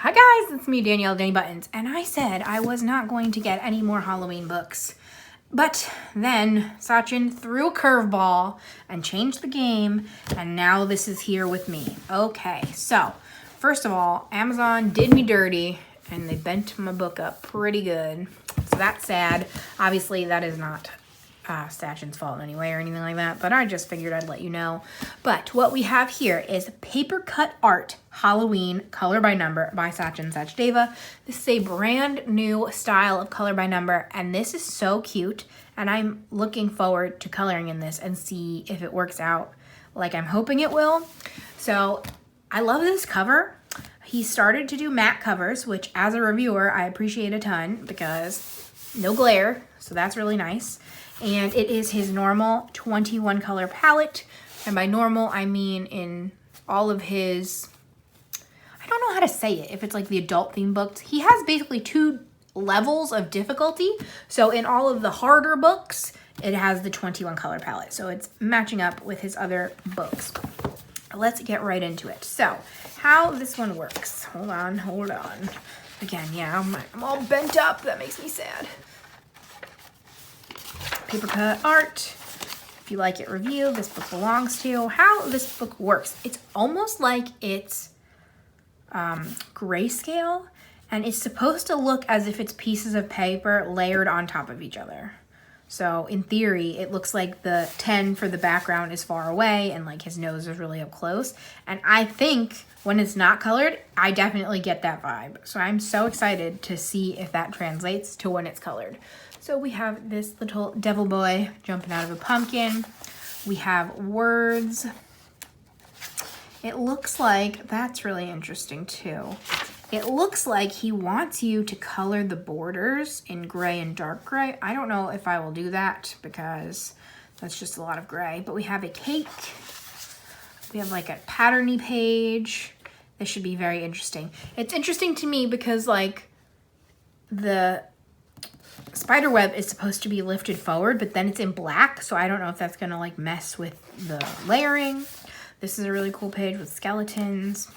Hi guys, it's me, Danielle Danibuttons, and I said I was not going to get any more Halloween books. But then Sachin threw a curveball and changed the game, and now this is here with me. Okay, so first of all, Amazon did me dirty, and they bent my book up pretty good. So that's sad. Obviously, that is not Sachin's fault anyway or anything like that, but I just figured I'd let you know. But what we have here is Papercut Art Halloween Color by Number by Sachin Sachdeva. This is a brand new style of color by number, and this is so cute, and I'm looking forward to coloring in this and see if it works out like I'm hoping it will. So I love this cover. He started to do matte covers, which as a reviewer I appreciate a ton because no glare, so that's really nice. And it is his normal 21 color palette. And by normal, I mean in all of his, I don't know how to say it, if it's like the adult theme books. He has basically 2 levels of difficulty. So in all of the harder books, it has the 21 color palette. So it's matching up with his other books. Let's get right into it. So how this one works. Hold on. Again, yeah, I'm all bent up. That makes me sad. Papercut Art. If you like it, review. This book belongs to. How this book works. It's almost like it's grayscale, and it's supposed to look as if it's pieces of paper layered on top of each other. So in theory, it looks like the 10 for the background is far away and like his nose is really up close. And I think when it's not colored, I definitely get that vibe. So I'm so excited to see if that translates to when it's colored. So we have this little devil boy jumping out of a pumpkin. We have words. It looks like, that's really interesting too. It looks like he wants you to color the borders in gray and dark gray. I don't know if I will do that because that's just a lot of gray. But we have a cake. We have like a patterny page. This should be very interesting. It's interesting to me because like the spider web is supposed to be lifted forward, but then it's in black, so I don't know if that's gonna like mess with the layering. This is a really cool page with skeletons.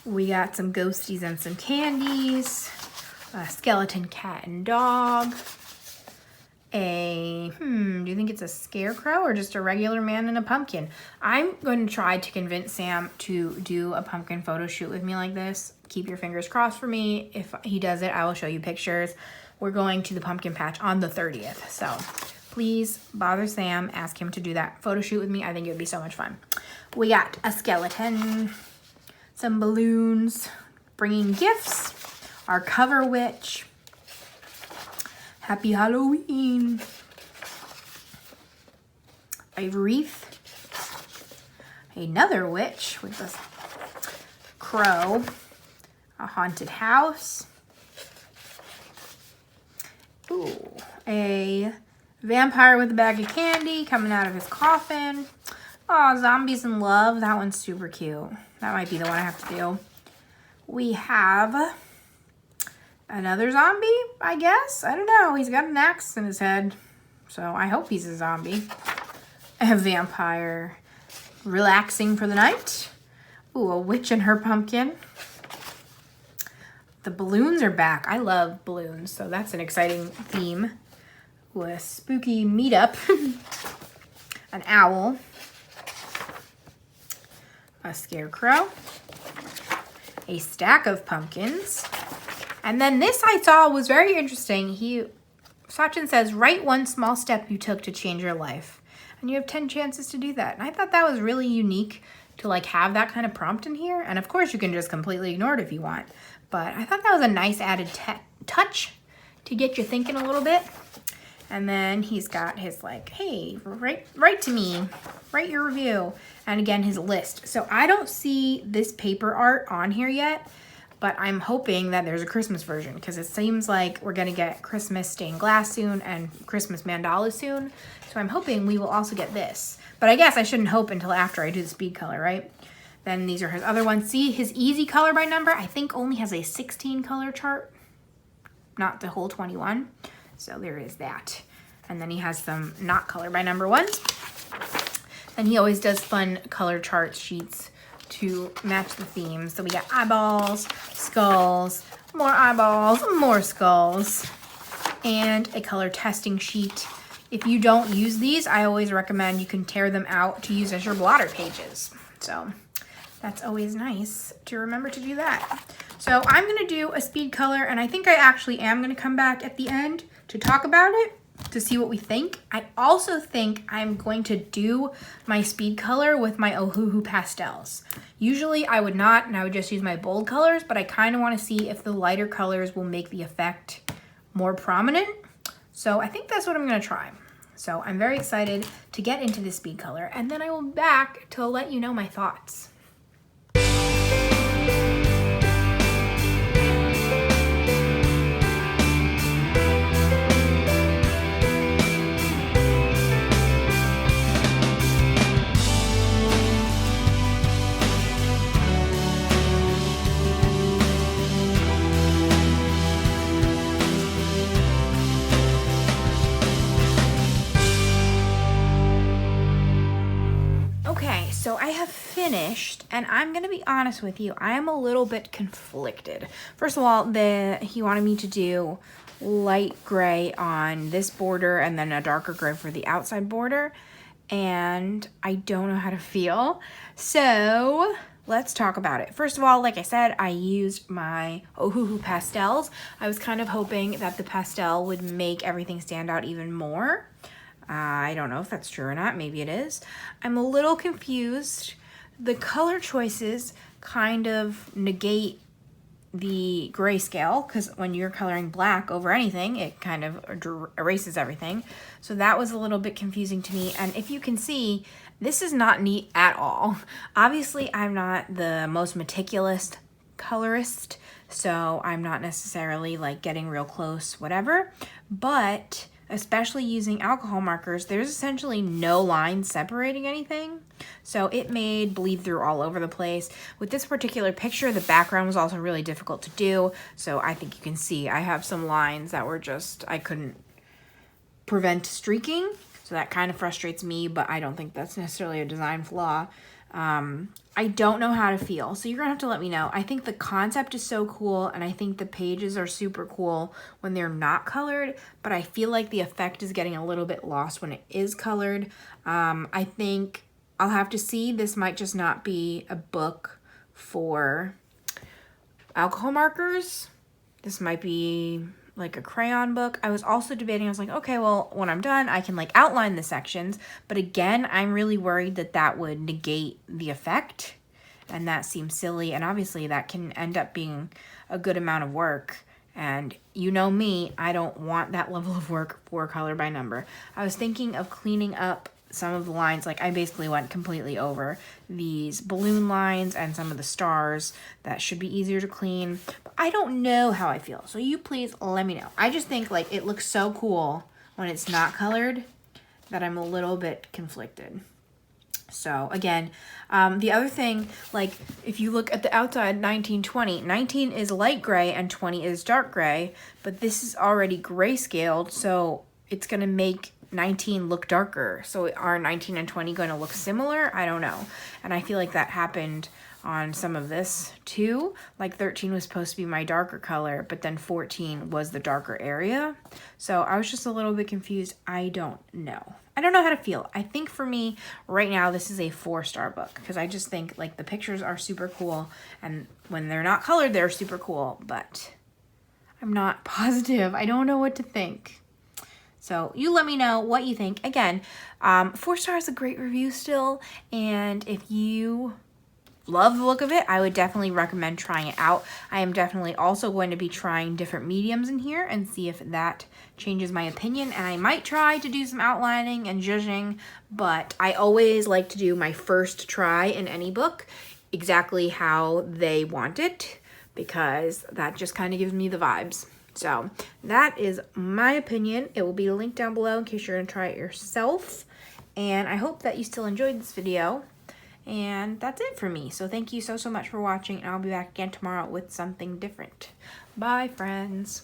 We got some ghosties and some candies, a skeleton cat and dog, do you think it's a scarecrow or just a regular man in a pumpkin? I'm going to try to convince Sam to do a pumpkin photo shoot with me like this. Keep your fingers crossed for me. If he does it, I will show you pictures. We're going to the pumpkin patch on the 30th. So please bother Sam, ask him to do that photo shoot with me. I think it would be so much fun. We got a skeleton, some balloons, bringing gifts, our cover witch, Happy Halloween, a wreath, another witch with a crow, a haunted house, ooh, a vampire with a bag of candy coming out of his coffin. Oh, zombies in love. That one's super cute. That might be the one I have to do. We have another zombie, I guess. I don't know. He's got an axe in his head, so I hope he's a zombie. A vampire relaxing for the night. Ooh, a witch and her pumpkin. The balloons are back. I love balloons, so that's an exciting theme. Ooh, a spooky meetup. An owl. A scarecrow. A stack of pumpkins. And then this I saw was very interesting. Sachin says, write one small step you took to change your life. And you have 10 chances to do that. And I thought that was really unique to like have that kind of prompt in here. And of course you can just completely ignore it if you want. But I thought that was a nice added touch to get you thinking a little bit. And then he's got his like, hey, write to me, write your review. And again, his list. So I don't see this paper art on here yet, but I'm hoping that there's a Christmas version because it seems like we're gonna get Christmas stained glass soon and Christmas mandalas soon. So I'm hoping we will also get this. But I guess I shouldn't hope until after I do the speed color, right? Then these are his other ones. See, his easy color by number, I think only has a 16 color chart, not the whole 21. So there is that. And then he has some not color by number ones. And he always does fun color chart sheets to match the theme. So we got eyeballs, skulls, more skulls, and a color testing sheet. If you don't use these, I always recommend you can tear them out to use as your blotter pages. So that's always nice to remember to do that. So I'm gonna do a speed color, and I think I actually am gonna come back at the end to talk about it, to see what we think. I also think I'm going to do my speed color with my Ohuhu pastels. Usually I would not, and I would just use my bold colors, but I kind of want to see if the lighter colors will make the effect more prominent. So I think that's what I'm going to try. So I'm very excited to get into the speed color, and then I will be back to let you know my thoughts. Okay, so I have finished, and I'm gonna be honest with you, I am a little bit conflicted. First of all, he wanted me to do light gray on this border and then a darker gray for the outside border, and I don't know how to feel. So let's talk about it. First of all, like I said, I used my Ohuhu pastels. I was kind of hoping that the pastel would make everything stand out even more. I don't know if that's true or not. Maybe it is. I'm a little confused. The color choices kind of negate the grayscale, because when you're coloring black over anything, it kind of erases everything. So that was a little bit confusing to me. And if you can see, this is not neat at all. Obviously, I'm not the most meticulous colorist, so I'm not necessarily like getting real close, whatever. But especially using alcohol markers, there's essentially no line separating anything. So it made bleed through all over the place. With this particular picture, the background was also really difficult to do. So I think you can see I have some lines that were just, I couldn't prevent streaking. So that kind of frustrates me, but I don't think that's necessarily a design flaw. I don't know how to feel, so you're gonna have to let me know. I think the concept is so cool, and I think the pages are super cool when they're not colored, but I feel like the effect is getting a little bit lost when it is colored. I think I'll have to see. This might just not be a book for alcohol markers. This might be like a crayon book. I was also debating, I was like, okay, well, when I'm done, I can like outline the sections. But again, I'm really worried that that would negate the effect. And that seems silly. And obviously that can end up being a good amount of work. And you know me, I don't want that level of work for color by number. I was thinking of cleaning up some of the lines. Like I basically went completely over these balloon lines and some of the stars that should be easier to clean. But I don't know how I feel, so you please let me know. I just think like it looks so cool when it's not colored that I'm a little bit conflicted. So again, the other thing, like if you look at the outside, 1920, 19 is light gray and 20 is dark gray, but this is already grayscaled, so it's gonna make 19 look darker. So are 19 and 20 going to look similar? I don't know. And I feel like that happened on some of this too. Like 13 was supposed to be my darker color, but then 14 was the darker area. So I was just a little bit confused. I don't know. I don't know how to feel. I think for me right now, this is a 4-star book because I just think like the pictures are super cool, and when they're not colored, they're super cool, but I'm not positive. I don't know what to think. So you let me know what you think. Again, 4 stars is a great review still. And if you love the look of it, I would definitely recommend trying it out. I am definitely also going to be trying different mediums in here and see if that changes my opinion. And I might try to do some outlining and zhuzhing, but I always like to do my first try in any book exactly how they want it, because that just kind of gives me the vibes. So that is my opinion. It will be linked down below in case you're going to try it yourself. And I hope that you still enjoyed this video. And that's it for me. So thank you so much for watching. And I'll be back again tomorrow with something different. Bye, friends.